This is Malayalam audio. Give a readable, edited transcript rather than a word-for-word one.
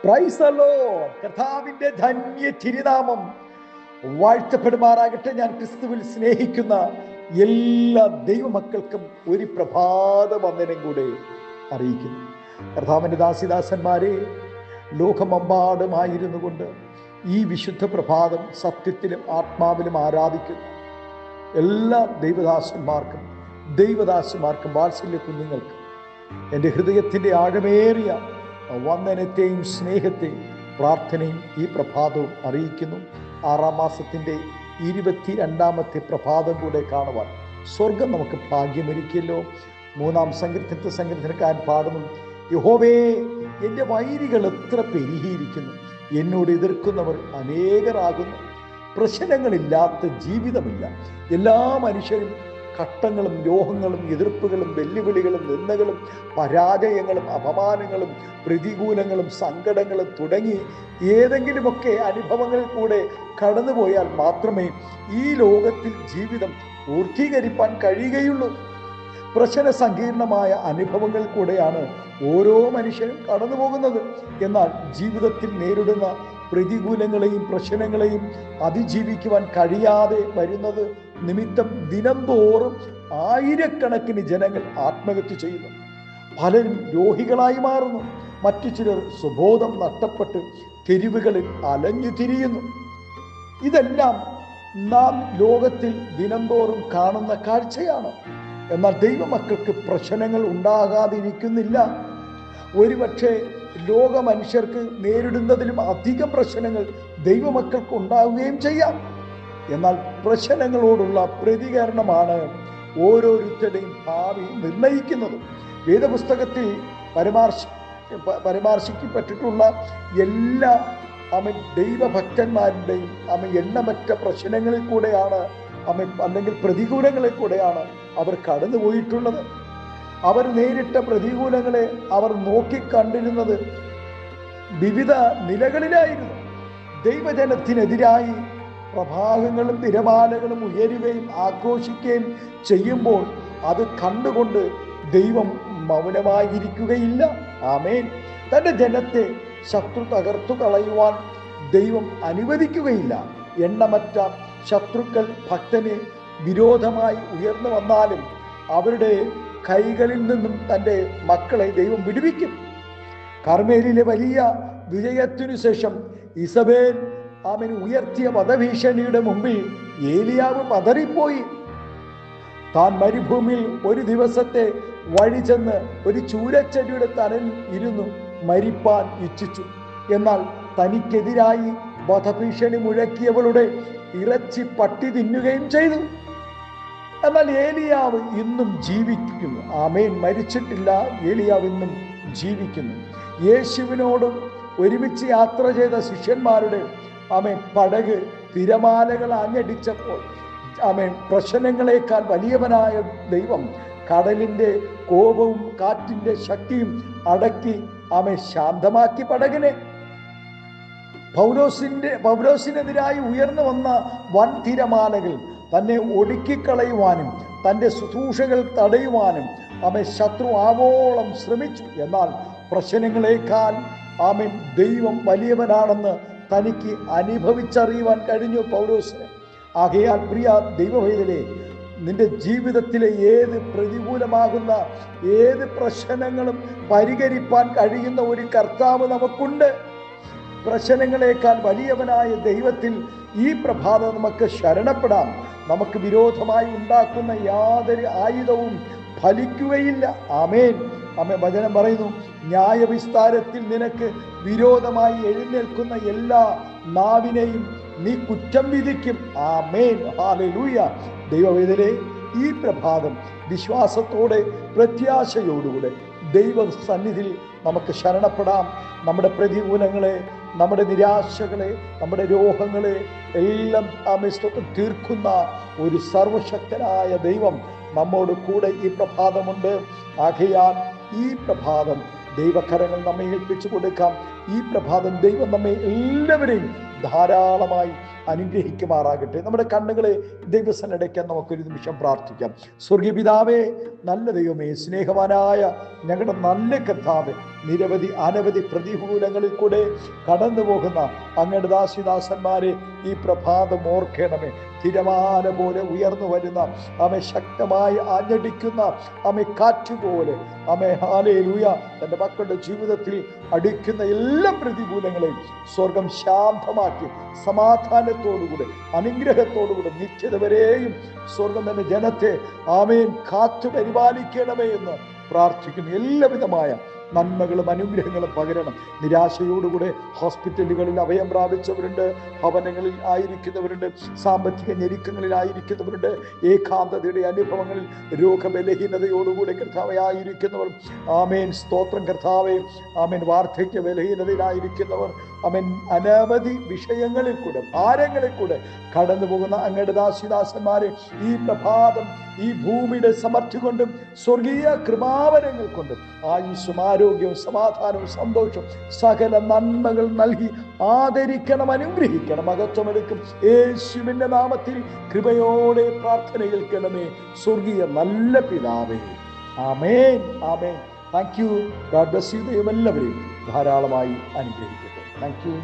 Praise the Lord. കർത്താവിന്റെ ധന്യ തിരുനാമം വാഴ്ത്തപ്പെടുമാറാകട്ടെ. ഞാൻ ക്രിസ്തുവിൽ സ്നേഹിക്കുന്ന എല്ലാ ദൈവമക്കൾക്കും ഒരു പ്രഭാത വന്ദനം കൂടെ അറിയിക്കുന്നു. കർത്താവിന്റെ ദാസിദാസന്മാരെ, ലോകമെമ്പാടുമായിരുന്നു കൊണ്ട് ഈ വിശുദ്ധ പ്രഭാതം സത്യത്തിലും ആത്മാവിലും ആരാധിക്കുന്നു എല്ലാ ദൈവദാസന്മാർക്കും വാത്സല്യ കുഞ്ഞുങ്ങൾക്കും എൻ്റെ ഹൃദയത്തിൻ്റെ ആഴമേറിയ വന്ദനത്തെയും സ്നേഹത്തെയും പ്രാർത്ഥനയും ഈ പ്രഭാതവും അറിയിക്കുന്നു. 6-ാം മാസത്തിൻ്റെ 22-ാമത്തെ പ്രഭാതം കൂടെ കാണുവാൻ സ്വർഗം നമുക്ക് ഭാഗ്യമൊരുക്കിയല്ലോ. 3-ാം സങ്കീർത്തനക്കാരൻ പാടുന്നു, യഹോവേ, എൻ്റെ വൈരികൾ എത്ര പെരുകിയിരിക്കുന്നു, എന്നോട് എതിർക്കുന്നവർ അനേകരാകുന്നു. പ്രശ്നങ്ങളില്ലാത്ത ജീവിതമില്ല. എല്ലാ മനുഷ്യരും ഘട്ടങ്ങളും രോഗങ്ങളും എതിർപ്പുകളും വെല്ലുവിളികളും നിന്ദകളും പരാജയങ്ങളും അപമാനങ്ങളും പ്രതികൂലങ്ങളും സങ്കടങ്ങളും തുടങ്ങി ഏതെങ്കിലുമൊക്കെ അനുഭവങ്ങളിൽ കൂടെ കടന്നുപോയാൽ മാത്രമേ ഈ ലോകത്തിൽ ജീവിതം പൂർത്തീകരിപ്പാൻ കഴിയുകയുള്ളൂ. പ്രശ്ന സങ്കീർണമായ അനുഭവങ്ങൾ കൂടെയാണ് ഓരോ മനുഷ്യനും കടന്നു പോകുന്നത്. എന്നാൽ ജീവിതത്തിൽ നേരിടുന്ന പ്രതികൂലങ്ങളെയും പ്രശ്നങ്ങളെയും അതിജീവിക്കുവാൻ കഴിയാതെ വരുന്നത് നിമിത്തം ദിനംതോറും ആയിരക്കണക്കിന് ജനങ്ങൾ ആത്മഹത്യ ചെയ്യുന്നു. പലരും രോഗികളായി മാറുന്നു. മറ്റു ചിലർ സുബോധം നഷ്ടപ്പെട്ട് തെരുവുകളിൽ അലഞ്ഞു തിരിയുന്നു. ഇതെല്ലാം നാം ലോകത്തിൽ ദിനംതോറും കാണുന്ന കാഴ്ചയാണ്. എന്നാൽ ദൈവമക്കൾക്ക് പ്രശ്നങ്ങൾ ഉണ്ടാകാതിരിക്കുന്നില്ല. ഒരുപക്ഷെ ലോക മനുഷ്യർക്ക് നേരിടുന്നതിലും അധികം പ്രശ്നങ്ങൾ ദൈവമക്കൾക്ക് ഉണ്ടാവുകയും ചെയ്യാം. എന്നാൽ പ്രശ്നങ്ങളോടുള്ള പ്രതികരണമാണ് ഓരോരുത്തരുടെയും ഭാവി നിർണയിക്കുന്നത്. വേദപുസ്തകത്തിൽ പരാമർശിക്കപ്പെട്ടിട്ടുള്ള എല്ലാ ദൈവഭക്തന്മാരുടെയും എണ്ണമറ്റ പ്രശ്നങ്ങളിൽ കൂടെയാണ് അല്ലെങ്കിൽ പ്രതികൂലങ്ങളിൽ കൂടെയാണ് അവർ കടന്നുപോയിട്ടുള്ളത്. അവർ നേരിട്ട പ്രതികൂലങ്ങളെ അവർ നോക്കിക്കണ്ടിരുന്നത് വിവിധ നിലകളിലായിരുന്നു. ദൈവജനത്തിനെതിരായി പ്രഭാതങ്ങളും തിരമാലകളും ഉയരുകയും ആഘോഷിക്കുകയും ചെയ്യുമ്പോൾ അത് കണ്ടുകൊണ്ട് ദൈവം മൗനമായിരിക്കുകയില്ല. ആമേൻ. തൻ്റെ ജനത്തെ ശത്രു തകർത്തു കളയുവാൻ ദൈവം അനുവദിക്കുകയില്ല. എണ്ണമറ്റ ശത്രുക്കൾ ഭക്തന് വിരോധമായി ഉയർന്നു വന്നാലും അവരുടെ കൈകളിൽ നിന്നും തൻ്റെ മക്കളെ ദൈവം വിടുവിക്കും. കർമ്മേലിലെ വലിയ വിജയത്തിനു ശേഷം ഇസബേൽ ഉയർത്തിയ വധഭീഷണിയുടെ മുമ്പിൽ ഏലിയാവ് പതറിപ്പോയി. താൻ മരുഭൂമിയിൽ ഒരു ദിവസത്തെ വഴി ചെന്ന് ഒരു ചൂരച്ചെടിയുടെ തണലിൽ ഇരുന്നു മരിപ്പാൻ ഇച്ഛിച്ചു. എന്നാൽ തനിക്കെതിരായി വധഭീഷണി മുഴക്കിയവളുടെ ഇറച്ചി പട്ടി തിന്നുകയും ചെയ്തു. എന്നാൽ ഏലിയാവ് ഇന്നും ജീവിക്കുന്നു. ആമേൻ. മരിച്ചിട്ടില്ല. ഏലിയാവ് ഇന്നും ജീവിക്കുന്നു. യേശുവിനോട് ഒരുമിച്ച് യാത്ര ചെയ്ത ശിഷ്യന്മാരുടെ പടക് തിരമാലകൾ ആഞ്ഞടിച്ചപ്പോൾ പ്രശ്നങ്ങളെക്കാൾ വലിയവനായ ദൈവം കടലിന്റെ കോപവും കാറ്റിന്റെ ശക്തിയും അടക്കി ശാന്തമാക്കി പടകിനെ. പൗലോസിനെതിരായി ഉയർന്നു വന്ന വൻ തിരമാലകൾ തന്നെ ഒടുക്കിക്കളയുവാനും തൻ്റെ ശുശ്രൂഷകൾ തടയുവാനും ശത്രു ആവോളം ശ്രമിച്ചു. എന്നാൽ പ്രശ്നങ്ങളെക്കാൾ ദൈവം വലിയവനാണെന്ന് തനിക്ക് അനുഭവിച്ചറിയുവാൻ കഴിഞ്ഞു പൗലോസിന്. ആകയാൽ പ്രിയ ദൈവവേദനെ, നിന്റെ ജീവിതത്തിലെ ഏത് പ്രതികൂലമാകുന്ന ഏത് പ്രശ്നങ്ങളും പരിഹരിപ്പാൻ കഴിയുന്ന ഒരു കർത്താവ് നമുക്കുണ്ട്. പ്രശ്നങ്ങളെക്കാൾ വലിയവനായ ദൈവത്തിൽ ഈ പ്രഭാതം നമുക്ക് ശരണപ്പെടാം. നമുക്ക് വിരോധമായി ഉണ്ടാക്കുന്ന യാതൊരു ആയുധവും ഫലിക്കുകയില്ല. ആമേൻ. വചനം പറയുന്നു, ന്യായവിസ്താരത്തിൽ നിനക്ക് വിരോധമായി എഴുന്നേൽക്കുന്ന എല്ലാ നാവിനെയും നീ കുറ്റം വിധിക്കും. ആമേൻ. ഹല്ലേലൂയ. ദൈവവേദനേ, ഈ പ്രഭാതം വിശ്വാസത്തോടെ പ്രത്യാശയോടുകൂടെ ദൈവ സന്നിധിയിൽ നമുക്ക് ശരണപ്പെടാം. നമ്മുടെ പ്രതികൂലങ്ങളെ, നമ്മുടെ നിരാശകളെ, നമ്മുടെ രോഗങ്ങളെ എല്ലാം തീർക്കുന്ന ഒരു സർവശക്തനായ ദൈവം നമ്മോട് കൂടെ ഈ പ്രഭാതമുണ്ട്. ആകയാൽ ഈ പ്രഭാതം ദൈവകരങ്ങൾ നമ്മെ ഏൽപ്പിച്ചു കൊടുക്കാം. ഈ പ്രഭാതം ദൈവം നമ്മെ എല്ലാവരെയും ധാരാളമായി അനുഗ്രഹിക്കുമാറാകട്ടെ. നമ്മുടെ കണ്ണുകളെ ദൈവസന്നിധിക്കാൻ നമുക്കൊരു നിമിഷം പ്രാർത്ഥിക്കാം. സ്വർഗീയ പിതാവേ, നല്ല ദൈവമേ, സ്നേഹവാനായ ഞങ്ങളുടെ നല്ല കർത്താവേ, നിരവധി അനവധി പ്രതികൂലങ്ങളിൽ കൂടെ കടന്നു പോകുന്ന അങ്ങയുടെ ദാസിദാസന്മാരെ ഈ പ്രഭാതം ഓർക്കണമേ. തിരമാല പോലെ ഉയർന്നു വരുന്ന ശക്തമായി ആഞ്ഞടിക്കുന്ന കാറ്റുപോലെ ഹല്ലേലൂയ തൻ്റെ മക്കളുടെ ജീവിതത്തിൽ അടിക്കുന്ന എല്ലാ പ്രതികൂലങ്ങളെയും സ്വർഗം ശാന്തമാക്കി സമാധാനത്തോടുകൂടെ അനുഗ്രഹത്തോടുകൂടെ നിശ്ചിത വരെയും സ്വർഗം തന്നെ ജനത്തെ കാത്തു പരിപാലിക്കണമേ എന്ന് പ്രാർത്ഥിക്കുന്നു. എല്ലാവിധമായ നന്മകളും അനുഗ്രഹങ്ങളും പകരണം. നിരാശയോടുകൂടെ ഹോസ്പിറ്റലുകളിൽ അഭയം പ്രാപിച്ചവരുണ്ട്, ഭവനങ്ങളിൽ ആയിരിക്കുന്നവരുണ്ട്, സാമ്പത്തിക ഞെരുക്കങ്ങളിൽ ആയിരിക്കുന്നവരുണ്ട്, ഏകാന്തതയുടെ അനുഭവങ്ങളിൽ രോഗബലഹീനതയോടുകൂടെ കർത്താവെ ആയിരിക്കുന്നവർ സ്തോത്രം കർത്താവെ വാർദ്ധക്യ ബലഹീനതയിലായിരിക്കുന്നവർ അനവധി വിഷയങ്ങളിൽ കൂടെ ഭാരങ്ങളിൽ കൂടെ കടന്നു പോകുന്ന അങ്ങയുടെ ദാസിദാസന്മാരെ ഈ പ്രഭാതം ഈ ഭൂമിയുടെ സമർത്ഥി കൊണ്ടും സ്വർഗീയ കൃപാവരങ്ങൾ കൊണ്ടും ആയുസ്സും ആരോഗ്യവും സമാധാനവും സന്തോഷവും സകല നന്മകൾ നൽകി ആദരിക്കണം, അനുഗ്രഹിക്കണം, മഹത്വമെടുക്കും. യേശുവിന്റെ നാമത്തിൽ കൃപയോടെ പ്രാർത്ഥന കേൾക്കണമേ സ്വർഗീയ നല്ല പിതാവേ. ആമേൻ, ആമേൻ. Thank you. God bless you. ദൈവം എല്ലാവരെയും ധാരാളമായി അനുഗ്രഹിക്കട്ടെ. Thank U.